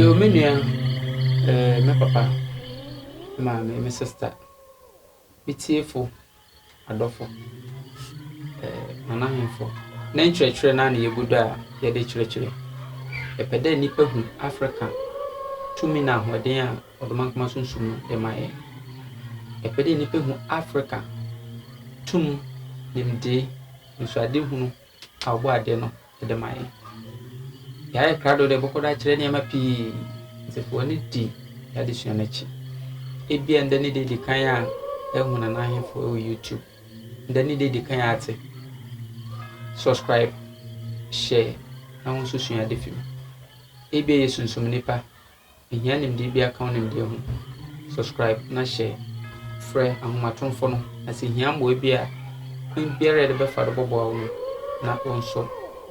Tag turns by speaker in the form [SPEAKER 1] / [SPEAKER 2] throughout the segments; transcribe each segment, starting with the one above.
[SPEAKER 1] Yo, menua, me papa, me sister, me tiefo, adofo, nana hemfo. Na nkyerɛkyerɛ na na yɛgudu a yɛde kyerɛkyerɛ. Yɛpɛ dɛ nipa hu Africa tumi na ahoɔden a ɔdɔmankoma sunsum no de ma yɛn. Yɛpɛ dɛ nipa hu Africa tum nimdie nsuade hunu a ɔbɔ adeɛ no de ma yɛn. Yɛayɛ krado de bɔkɔdɔ akyerɛ nneɛma pii. Nsɛfoɔ ne di yɛade sua n'akyi. Ebia ndɛ ne de di kan a ɛhu na n'ahemfo wɔ YouTube. Ndɛ ne de di kan a ate. Subscribe, share, na wo nso sua ade fim. Ebia yɛ sunsum nipa. Ehia nimdie bi aka wo nimdie ho. Subscribe na share. Frɛ ahomatomfo no. Asi hia mboa bi a biara de bɛfa do bɔbɔ wo na wo nso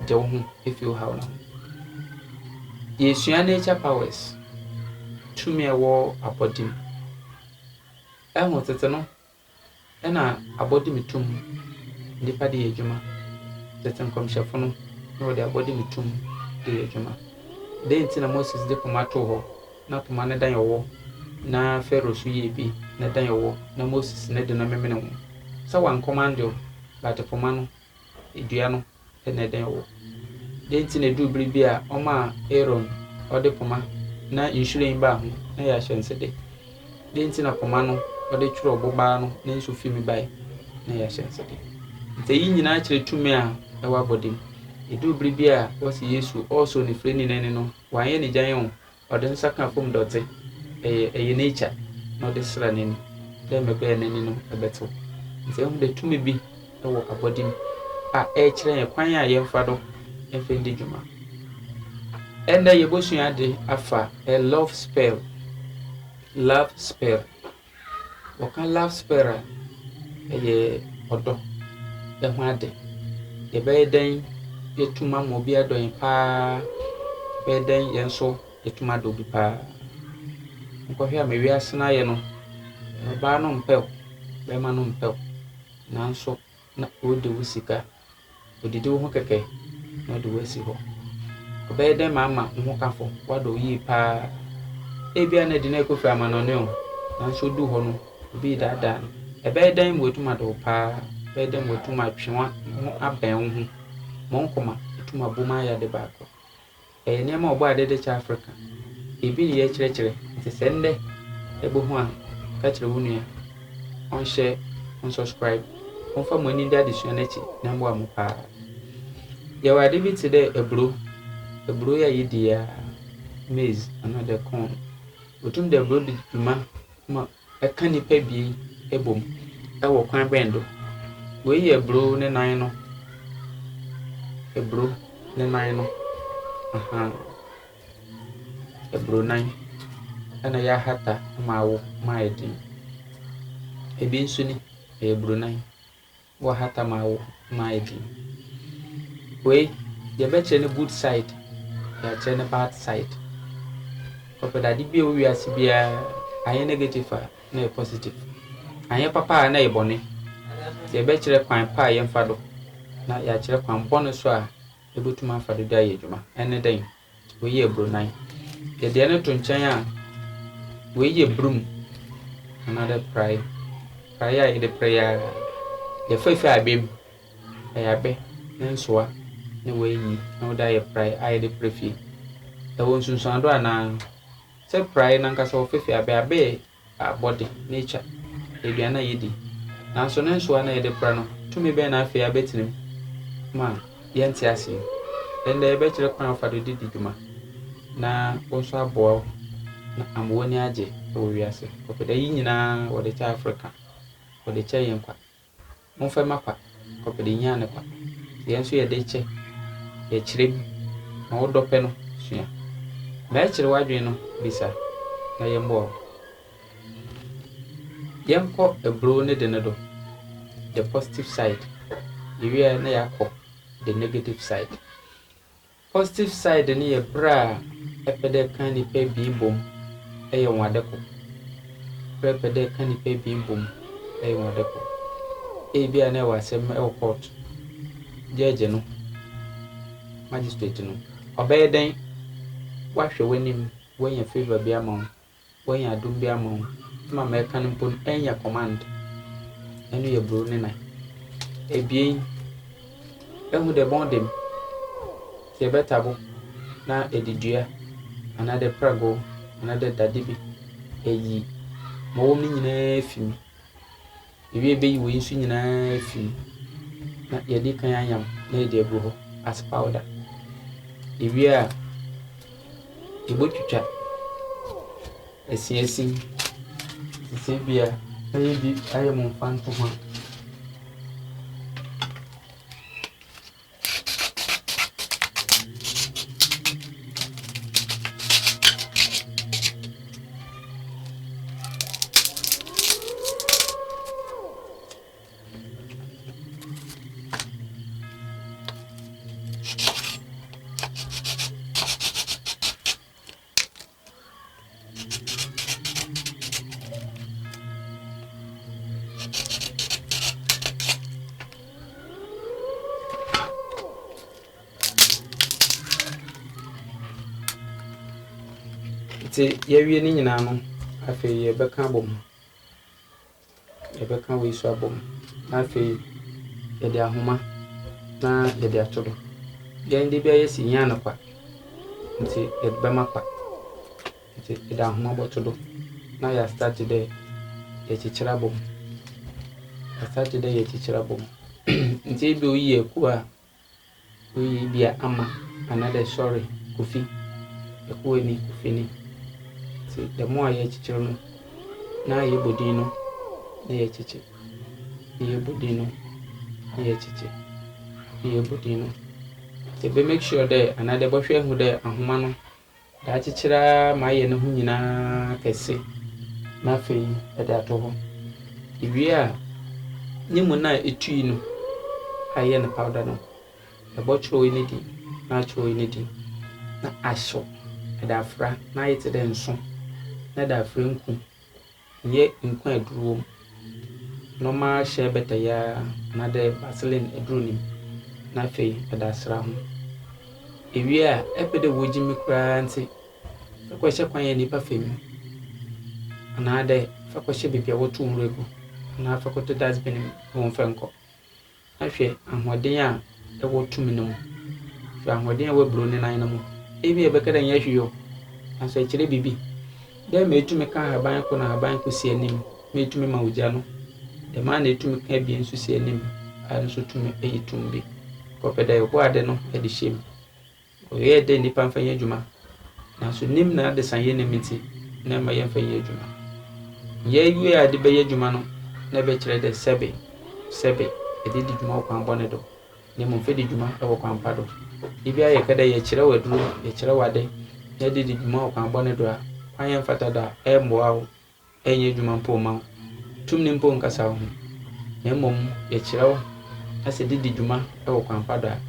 [SPEAKER 1] de wo ho efi wo haw na. Yɛsua nature powers. Tumi ɛwɔ abɔdim. Ɛho tete no ɛna abɔdim tum nipa de yɛ adwuma. Tete nkɔmhyɛfo no na wɔde abɔdim tum de yɛ adwuma. Den nti na Moses de poma to hɔ na poma ne dan yɛwɔ na Pharaoh so yɛ bi na dan yɛwɔ na Moses ne de no memene ho. Sɛ wan commando but poma no edua no ɛna dan yɛwɔ. Den nti na edu bere bi a ɔma Aaron ɔde poma na nhwiren ba ho na yɛ ahyɛnsede. Den nti na poma no ɔde twerɛ ɔbobaa no na nso fi mi bae na yɛ ahyɛnsede. Nti yi nyinaa kyerɛ tumi a ɛwɔ abɔdim. Edu bere bi a wɔsi Yesu also ne frɛ ni nani no wanyɛ ne gyan ho ɔde nsa ka fam dɔte ɛyɛ nature na ɔde sra nani dɛ mɛbɛyɛ nani no ɛbɛtew. Nti ɛho de tumi bi ɛwɔ abɔdim a ɛkyerɛ yɛn kwan a yɛmfa do ɛmfa ndi dwuma. Ɛnda yɛbɔsua ade afa a love spell. Love spell. Wɔka love spell a ɛyɛ ɔdɔ ɛho ade. Yɛbɛyɛ dɛn yɛtuma ma obi adɔ yɛn paa. Yɛbɛyɛ dɛn yɛn nso yɛtuma adɔ obi paa. Nkɔhwɛ a mewiase na yɛ no ɔbaa no mpɛw, bɛrima no mpɛw. Nanso na ɔde wo sika, ɔdidi wo ho kɛkɛ na ɔde wo asi hɔ. Ɔbɛyɛ dɛn ma wo ho kafo, wadɔ wo yie paa. Ebia na di na ɛkɔfiri amanɔne o, nanso du hɔ no obi daadaa no. Ɛbɛyɛ dɛn ma wɔtuma adɔ wo paa. Ɛbɛyɛ dɛn ma wɔtuma atwe ho abɛn wo ho. Ma wo nkɔma ɛtuma bom ayɛ ade baako. Ɛyɛ nneɛma a ɔbɔ ade de kyɛ Africa. Ebi ne yɛkyerɛkyerɛ nti sɛ ndɛ ɛbɛhu a ka kyerɛ wo nua ɔnhyɛ, ɔnsubscribe, ɔmfa mo ani de adesua n'akyi na mboa mo paa. Yɛwɔ ade bi te dɛ aburo. Aburo yɛ yɛdi ya maize another corn. Otum de aburo de dwuma ma ɛka nipa bi ɛbom ɛwɔ kwan bɛn do. Wei yɛ aburo ne nan no. Aburo ne nan no. Aburo nan ɛna yɛ ahata ma awo ma ayɛ den. Ebi nso ni ɛyɛ aburo nan wɔ ahata ma awo ma ayɛ den. Wei yɛbɛkyerɛ ne good side, yɛakyerɛ ne bad side. Ɔpɛdade bi a wɔwi ase biara ayɛ negative a na yɛ positive. Ayɛ papa a na yɛ bɔne. Yɛbɛkyerɛ kwan pa a yɛmfa do na yɛakyerɛ kwan bɔne so a yɛbɛtumi afa do de ayɛ adwuma. Ɛne dɛn wei yɛ aburo nan. Yɛdeɛ no to nkyɛn a wei yɛ broom another prae. Prae a yɛde prae a yɛfa ife abem ɛyɛ abɛ ne nsoa ne wei yi na wɔde ayɛ prae a yɛde pra fie. Ɛwɔ nsunsuando anaa sɛ prae nankasa wɔfa ife abɛ yɛ abɔde nature aduane a yɛdi. Nanso ne nsoa na yɛde pra no tumi bɛn na afei abɛtenam ma yɛnte ase. Ɛnda yɛbɛkyerɛ kwan afa do de di dwuma na wo nso aboa wo na ama w'ani agye wɔ wiase. Ɔpɛda yi nyinaa wɔde kyɛ Africa, wɔde kyɛ yɛn kwa. Momfa ma kwa, ɔpɛda nyia ne kwa. Yɛn nso yɛde kyɛ, yɛkyerɛ mu na wodɔ pɛ no sua. Na yɛkyerɛ w'adwene no bisa na yɛmboa wo. Yɛnkɔ aburo ne de ne do, the positive side. Yɛwie na yɛakɔ the negative side. Positive side ne yɛ bra ɛpɛ dɛ ka nipa bi bom ɛyɛ wɔadeko. Ɛpɛ dɛ ka nipa bi bom ɛyɛ wɔadeko. Ebia na ɛwɔ asɛm ɛwɔ court. Judge no, magistrate no, ɔbɛyɛ dɛn wahwɛ w'anim wɔnya favor bi ama wo wɔnya adom bi ama wo ma mɛka no mpo ɛnyɛ command ɛno yɛ bro ne nan ebien ɛhu de bondem sɛ yɛbɛtabo na ɛdidua anaa prago anaa dade bi ɛyi ma wɔm no nyinaa fim ewie bɛyi wɔ yi nso nyinaa fim na yɛde kan ayam na yɛde agu hɔ as powder ewie a yɛbɛtwitwa ɛsiɛsi sɛ bia ɛyɛ bi ayɛ mo mfa nto ho nti yɛwie ne nyinaa no afei yɛbɛka abom yɛbɛka wei so abom na afei yɛde ahoma na yɛde ato do yɛnde bia yɛsi nya no kwa nti yɛbɛma kwa nti yɛde ahoma bɔto do na yɛ start dɛ yɛkyekyere abom nti bi oyi ɛku a oyi bia ama another sorry kofi ɛku ni kofi ni the more I teacher no na ye bodino na ye chiche ye bodino na ye chiche ye bodino te be make sure that another bo hwe hu that ahoma no da chichira ma ye ne hu nyina kese na fe e da to ho iwie a nyimu na etui no aye na powder no e bo chiro ni di na chiro ni di na ahyo e da fra na ye te de nso na da franku ye nku aduro normal share better ya na de vaseline aduro ni na fe da sra ho ewie a epede woji mi kra nti ko hye kwan ya nipa femi na de fa ko hye bibia wotu nrego na fa ko to dasbin won fenko na hwe ahoden a e wotu mi no hwe ahoden a we bro ni nan no mo ebi e bekada nya hwe aso e kire bibi de metumi ka haban ko na haban ko si anim metumi ma ogya no de ma na etumi ka bi nso si anim an so tumi eyitum bi ko peda e ko ade no e de shem o ye de nipa mfa nya djuma na so nim na de san ye ne miti na ma ye mfa ye djuma ye yue ade be ye djuma no na be kire de sebe e de djuma ko an bone do ne mo fe de djuma e wo kwan pa do ibia ye kada ye kire waduro ye kire wade ye de djuma ko an bone do a ayen fatada e mboawo enye djuma mpo ma tumni mpo nkasa ho na mom ye kirewo ase didi djuma e wo kwan pada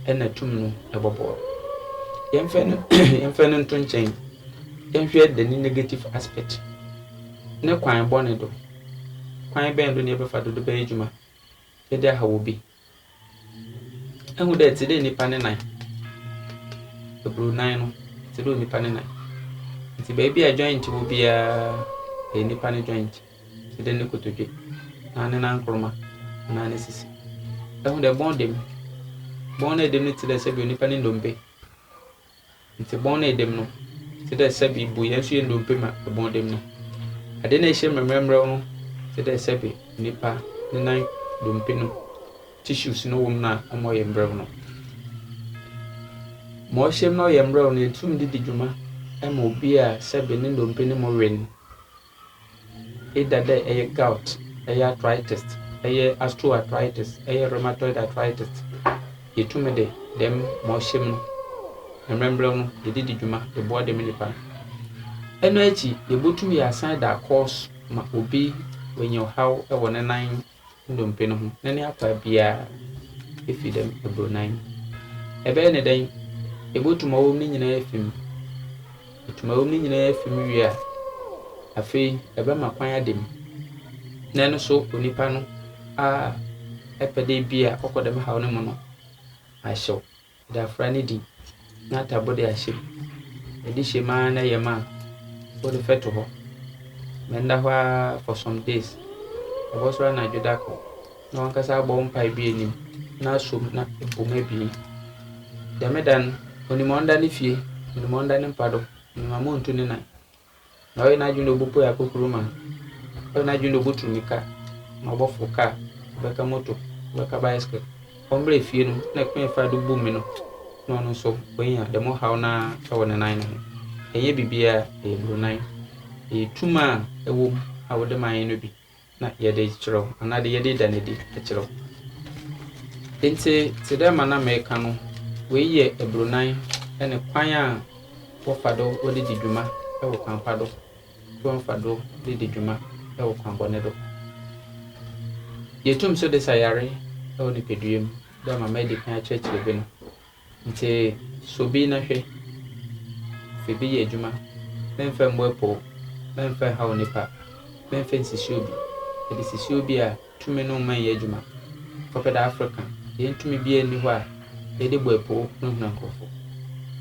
[SPEAKER 1] e na tumnu e bobo yemfe no nto nchen yemhwe the negative aspect ne kwan bone do kwan ben do ne be fado do be djuma ye de ha wo bi ehu de ti de nipa ne nan ebru nan no ti do nipa ne nan nti baby a joint wo bia e nipa ne joint ti de ne kotodwe na ne nan kroma na ne sisi ehu de bondem no ti de se bi nipa ne ndompe nti bonne dem no ti de se bi bu yesu ye ndompe ma bondem no ade na ehye memremre no ti de se bi nipa ne nan ndompe no tissues no wom na amo ye mbrem no mo hye no ye mbrem no etum didi djuma ema obi a sebe ne ndompe ne mo wen edada eye gout eye arthritis eye osteoarthritis eye rheumatoid arthritis etume de dem mo hyem no remember no edidi djuma e bo de nipa eno achi ebotum ya asan da course ma obi wenyo how e won nan ndompe no ho ne apa bia efi dem ebro nan ebe ne den ebotum wo ni nyina efim etuma wo ni nyina efim wi a afei ebe makwan adem na no so onipa no a epede bia kokodem hawo ne mo no ahyew da fra ne di na tabode ahyew edi shema na yema wo de feto ho menda hwa for some days obosra na jodako na wankasa agbo mpa bi enim na som na epoma bi demedan onimonda ni fie onimonda ni mpado ni mama ontu ni nan na oyi na juno bupo ya kokuruma oyi na juno butu mika ma bofo ka beka moto beka bicycle ombre fie no na kwen fa do bu mi no no no so oyin de mo haw na tawo ne nan no eye bibia e bru nan e tuma ewo awode man no bi na ye de chiro ana de ye de danedi e chiro ente te de mana me ka no we ye ebru nan ene kwan a wo fado wo de didwuma e wo kwan pado wo fado de didwuma e wo kwan bone do ye tum so de sayare e wo de peduem da ma medical church le bi no nti so bi na hwe fe bi ye dwuma memfa mwepo memfa hawo nipa memfa nsisi obi edi sisi obi a tumi no man ye dwuma kopeda africa ye ntumi bi ani ho a ye de boepo no huna nkofo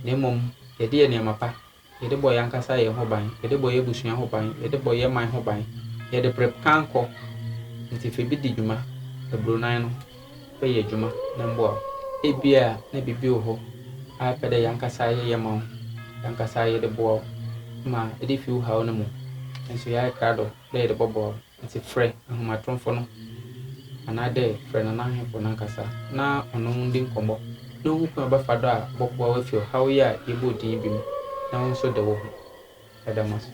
[SPEAKER 1] ne mom ye de ne mapa ye de boy yankasa ye ho ban ye de boy ye busua ho ban ye de boy ye man ho ban ye de prep kanko nti fe bi di dwuma ebro nan no fe ye dwuma na mbo ebia na bibi ho a pede yankasa ye man yankasa ye de bo ma edi fi wo hawo no mo enso ya krado le de bobo nti frɛ ahomatromfo no anade frɛ na nahefo nankasa na ono ndi nkombo no hu kwa ba fado a bobo wa fi hawo ya yebo din bi mu na won so de wo ho adamas